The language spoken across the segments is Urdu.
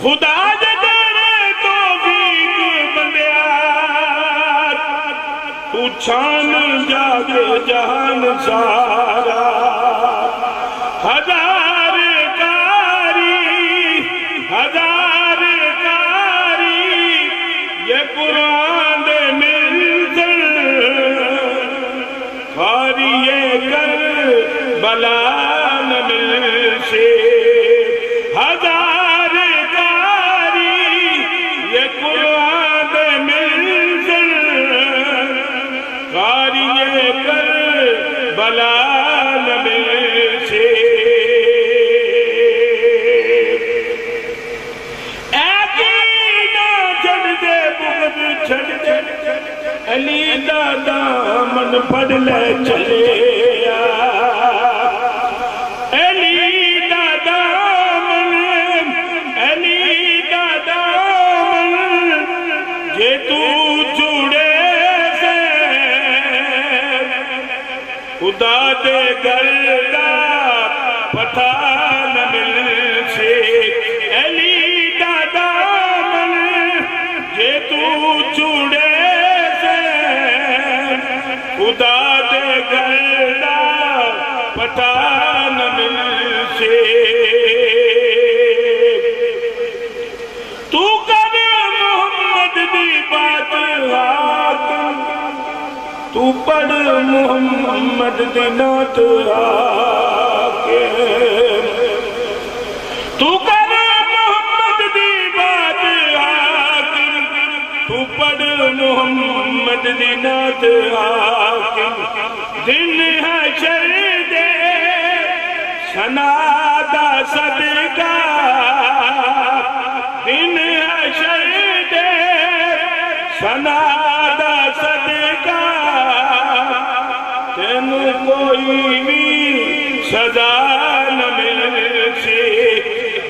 خدا دے تیرے توفیق بندیا تو چھان جاگے جہان سارا ہزار کاری یہ قرآن دے منزل خاری یہ کر بلا نہ مل سے ہزار کاری یہ قرآن دے منزل خاری یہ کر بلا نہ مل سے علی دا دامن پڑھ لے چلے علی دا دامن جے تو جڑے سے خدا دے گھر دا پتہ نہ مل سے علی دا دامن جے تو جڑے خدا دے گھر پتہ نہ مل سے تو کر محمد دی بات حاکم تو پڑھ محمد دی نعت حاکم تو کر محمد دی بات حاکم تو پڑھ محمد دی نعت حاکم دن حشر دے ثنا دا صدقہ دن حشر دے ثنا دا صدقہ تینو کوئی بھی سزا نہ مل سے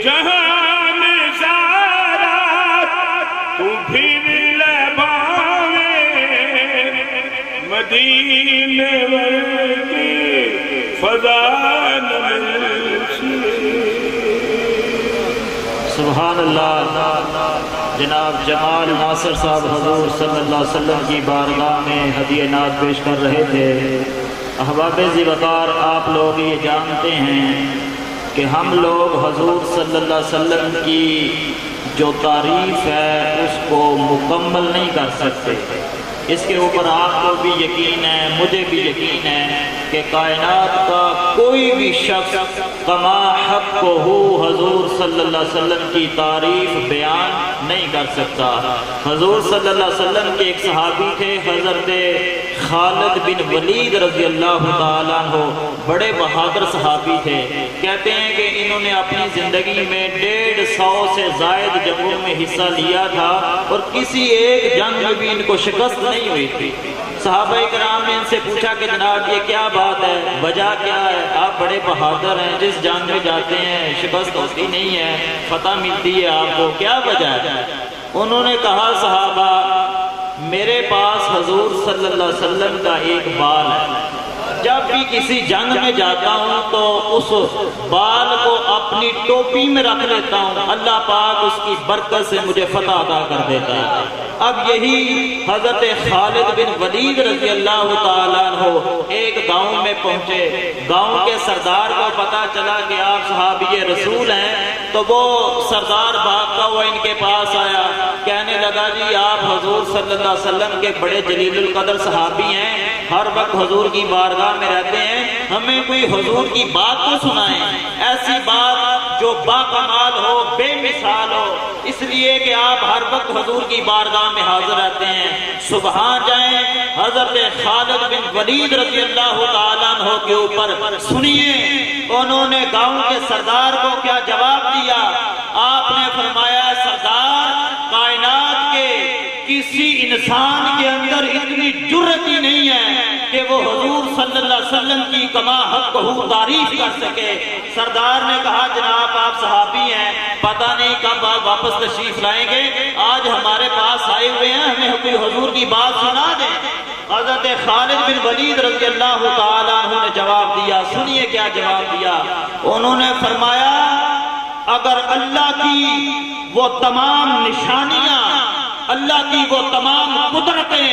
جہان سارا تو پھر لے مدینے ورگی فضا نہ مل سے سبحان اللہ۔ جناب جمال ناصر صاحب حضور صلی اللہ علیہ وسلم کی بارگاہ میں ہدیہ نعت پیش کر رہے تھے۔ احباب ذی وقار، آپ لوگ یہ جانتے ہیں کہ ہم لوگ حضور صلی اللہ علیہ وسلم کی جو تعریف ہے اس کو مکمل نہیں کر سکتے۔ اس کے اوپر آپ کو بھی یقین ہے، مجھے بھی یقین ہے کہ کائنات کا کوئی بھی شخص کما حق کو حضور صلی اللہ علیہ وسلم کی تعریف بیان نہیں کر سکتا۔ حضور صلی اللہ علیہ وسلم کے ایک صحابی تھے حضرت خالد بن ولید رضی اللہ تعالیٰ عنہ، بڑے بہادر صحابی تھے۔ کہتے ہیں کہ انہوں نے اپنی زندگی میں 150 سے زائد جنگوں میں حصہ لیا تھا اور کسی ایک جنگ میں بھی ان کو شکست نہیں ہوئی تھی۔ صحابہ کرام نے ان سے پوچھا کہ جناب یہ کیا بات ہے، وجہ کیا ہے؟ آپ بڑے بہادر ہیں، جس جنگ میں جاتے ہیں شکست ہوتی نہیں ہے، فتح ملتی ہے، آپ کو کیا وجہ ہے؟ انہوں نے کہا صحابہ میرے پاس حضور صلی اللہ علیہ وسلم کا ایک بال ہے، جب بھی کسی جنگ میں جاتا ہوں تو اس بال کو اپنی ٹوپی میں رکھ لیتا ہوں، اللہ پاک اس کی برکت سے مجھے فتح عطا کر دیتا ہے۔ اب یہی حضرت خالد بن ولید رضی اللہ تعالیٰ عنہ ایک گاؤں میں پہنچے، گاؤں کے سردار کو پتا چلا کہ آپ صحابی رسول ہیں، تو وہ سردار بھاگتا ہوا ان کے پاس آیا، کہنے لگا جی آپ حضور صلی اللہ علیہ وسلم کے بڑے جلیل القدر صحابی ہیں، ہر وقت حضور کی بارگاہ میں رہتے ہیں، ہمیں کوئی حضور کی بات تو سنائیں، ایسی بات جو با کمال ہو، بے مثال ہو، اس لیے کہ آپ ہر وقت حضور کی بارگاہ میں حاضر رہتے ہیں۔ سبحان جائیں حضرت خالد بن ولید رضی اللہ تعالیٰ عنہ کے اوپر، سنیے انہوں نے گاؤں کے سردار کو کیا جواب دیا۔ آپ نے فرمایا سردار، کائنات کے کسی انسان کے اندر اتنی جرأت ہی نہیں ہے کہ وہ حضور صلی اللہ علیہ وسلم کی کما حق ہو تعریف کر سکے۔ سردار نے کہا جناب آپ صحابی ہیں، پتہ نہیں کب آپ واپس تشریف لائیں گے، آج ہمارے پاس آئے ہوئے ہیں، ہمیں کوئی حضور کی بات سنا دیں۔ حضرت خالد بن ولید رضی اللہ تعالیٰ عنہ نے جواب دیا، سنیے کیا جواب دیا۔ انہوں نے فرمایا اگر اللہ کی وہ تمام نشانیاں، اللہ کی وہ تمام قدرتیں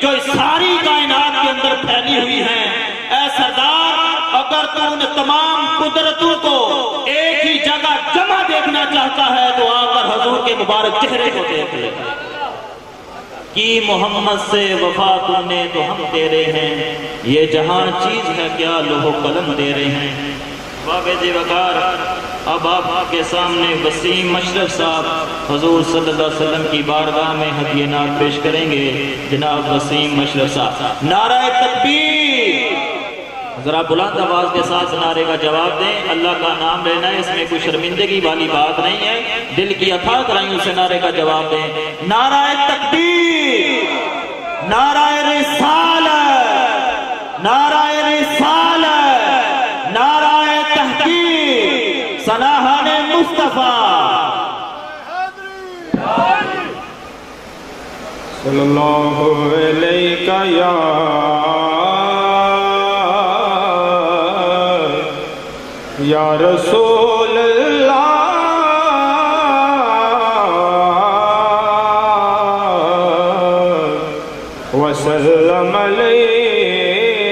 جو اس ساری کائنات کے اندر پھیلی ہوئی ہیں، اے سردار اگر تو ان تمام قدرتوں کو ایک ہی جگہ جمع دیکھنا چاہتا ہے تو آ کر حضور کے مبارک چہرے کو دیکھ لے کہ محمد سے وفا تم نے تو ہم تیرے ہیں، یہ جہاں چیز ہے کیا لوح قلم دے رہے ہیں۔ واقع وقار اب آپ کے سامنے وسیم مشرف صاحب حضور صلی اللہ علیہ وسلم کی بارگاہ میں ہدیہ نعت پیش کریں گے۔ جناب وسیم مشرف صاحب، نعرہ تکبیر، ذرا بلند آواز کے ساتھ نعرے کا جواب دیں۔ اللہ کا نام لینا ہے، اس میں کوئی شرمندگی والی بات نہیں ہے، دل کی اتھا گہرائیوں سے نعرے کا جواب دیں۔ نعرہ تکبیر، نعرہ رسالت، نعرہ رسالت، نعرہ تحقیق، سناہان مصطفیٰ صلی اللہ علیہ یا رسول اللہ وسلم علیک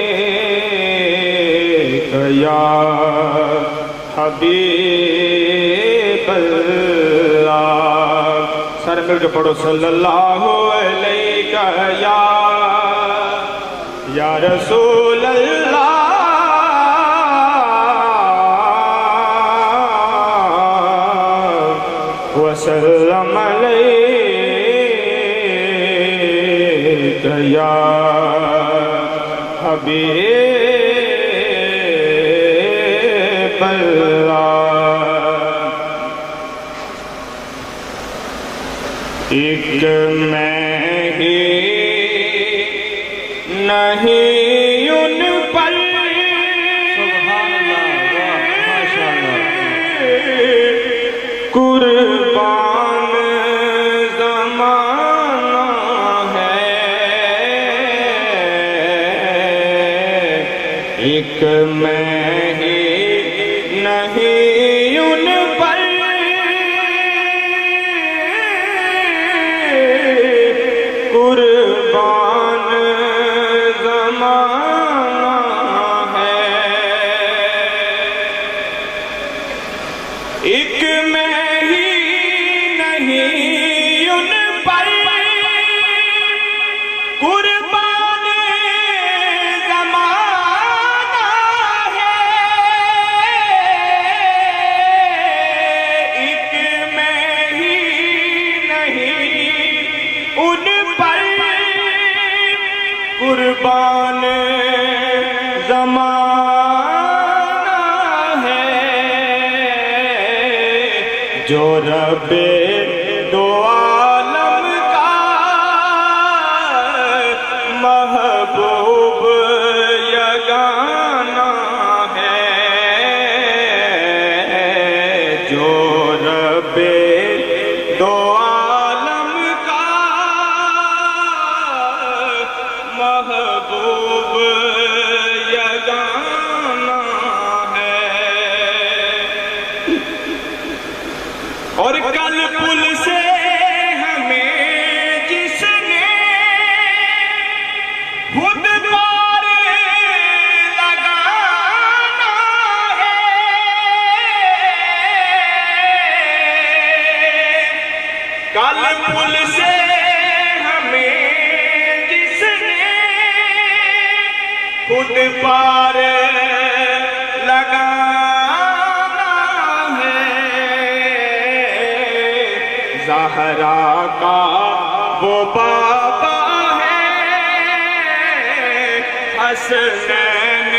یا حبیب اللہ۔ سارے مل کے پڑھو صلی اللہ علیہ یا رسول اللہ وسلم علیک یا حبیب اللہ۔ ایک میں ہی نہیں ان پر قربان زمانہ ہے، ایک میں ہی نہیں ان پر قربان زمانہ ہے، ایک میں قربان زمانہ ہے، جو رب دو عالم کا محبوب یگانہ ہے، جو رب دو محبوب یگانہ ہے۔ اور کل پل سے ہمیں جس نے خود پار لگانا ہے، کل پل سے خود پار لگانا ہے، زہرا کا وہ بابا ہے، حسنین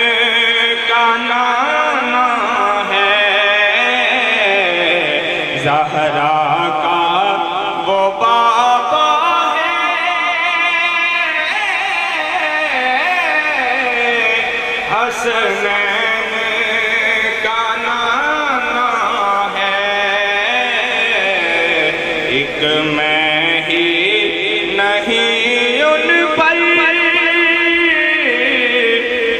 کا نانا ہے، زہرا کا وہ بابا حسنین کا نانا ہے، ایک میں ہی نہیں ان پر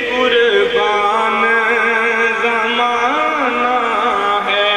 قربان زمانہ ہے،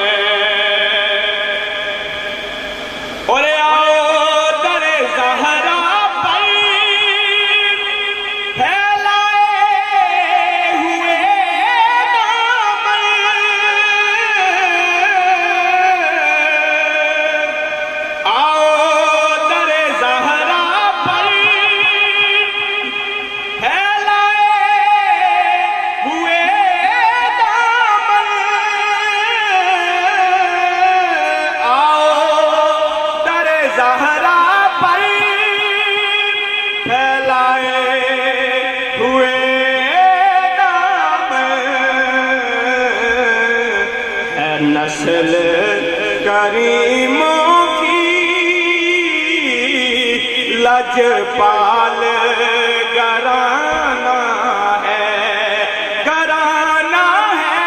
کریموں کی لجپال گرانا ہے، گرانا ہے،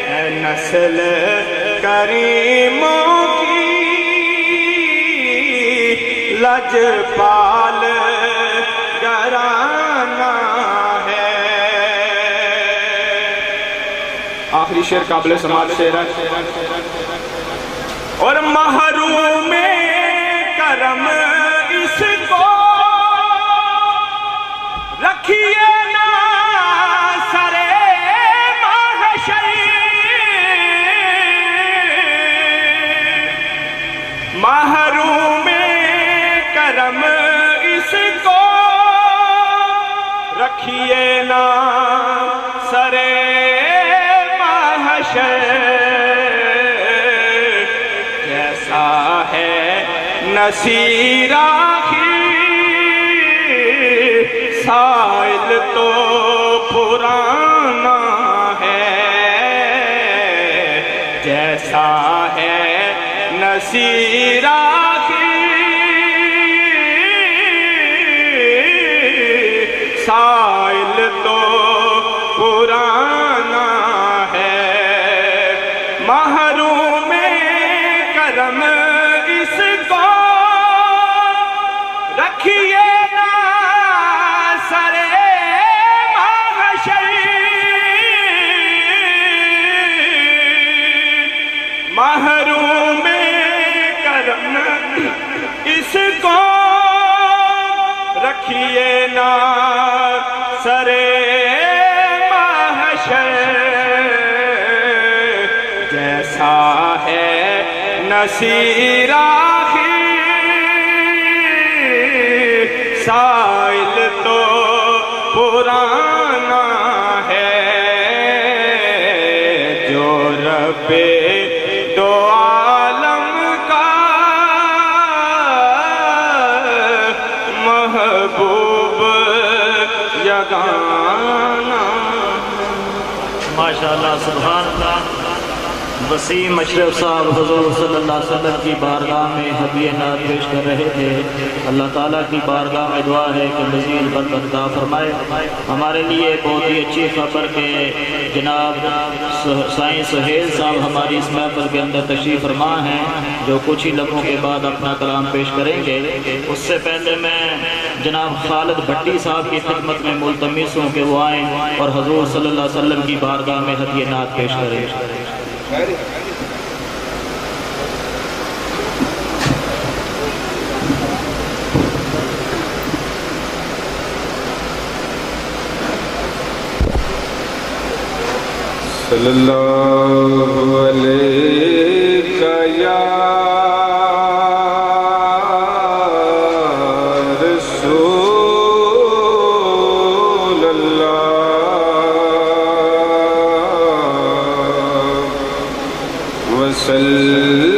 اے نسل کریموں کی لجپال گرانا ہے۔ آخری شعر قابل سماعت شعر ہے، اور محروم کرم اس کو رکھیے نا سرے محشر، محروم کرم اس کو رکھیے نا سرے محشر، جیسا ہے نصیر آخر سائل تو پرانا ہے، جیسا ہے نصیر سائل تو پرانا ہے، محروم کرم اس کو رکھیے نا سرے محشر، محروم کرم اس کو رکھیے نا سرے محشر، جیسا ہے نصیر آخر سائل تو پرانا ہے، جو رب دو عالم کا محبوب یگانا۔ ماشاءاللہ، سبحان اللہ۔ وسیم اشرف صاحب حضور صلی اللہ علیہ وسلم کی بارگاہ میں ہدیہ نعت پیش کر رہے تھے۔ اللہ تعالیٰ کی بارگاہ میں دعا ہے کہ مزید برکت عطا فرمائے۔ ہمارے لیے بہت ہی اچھی خبر کہ جناب سائیں سہیل صاحب ہماری اس محفل کے اندر تشریف فرما ہیں، جو کچھ ہی لمحوں کے بعد اپنا کلام پیش کریں گے۔ اس سے پہلے میں جناب خالد بھٹی صاحب کی خدمت میں ملتمس ہوں کہ وہ آئیں اور حضور صلی اللہ علیہ وسلم کی بارگاہ میں ہدیہ نعت پیش کریں۔ صلی اللہ علیہ یا رسول اللہ وسلم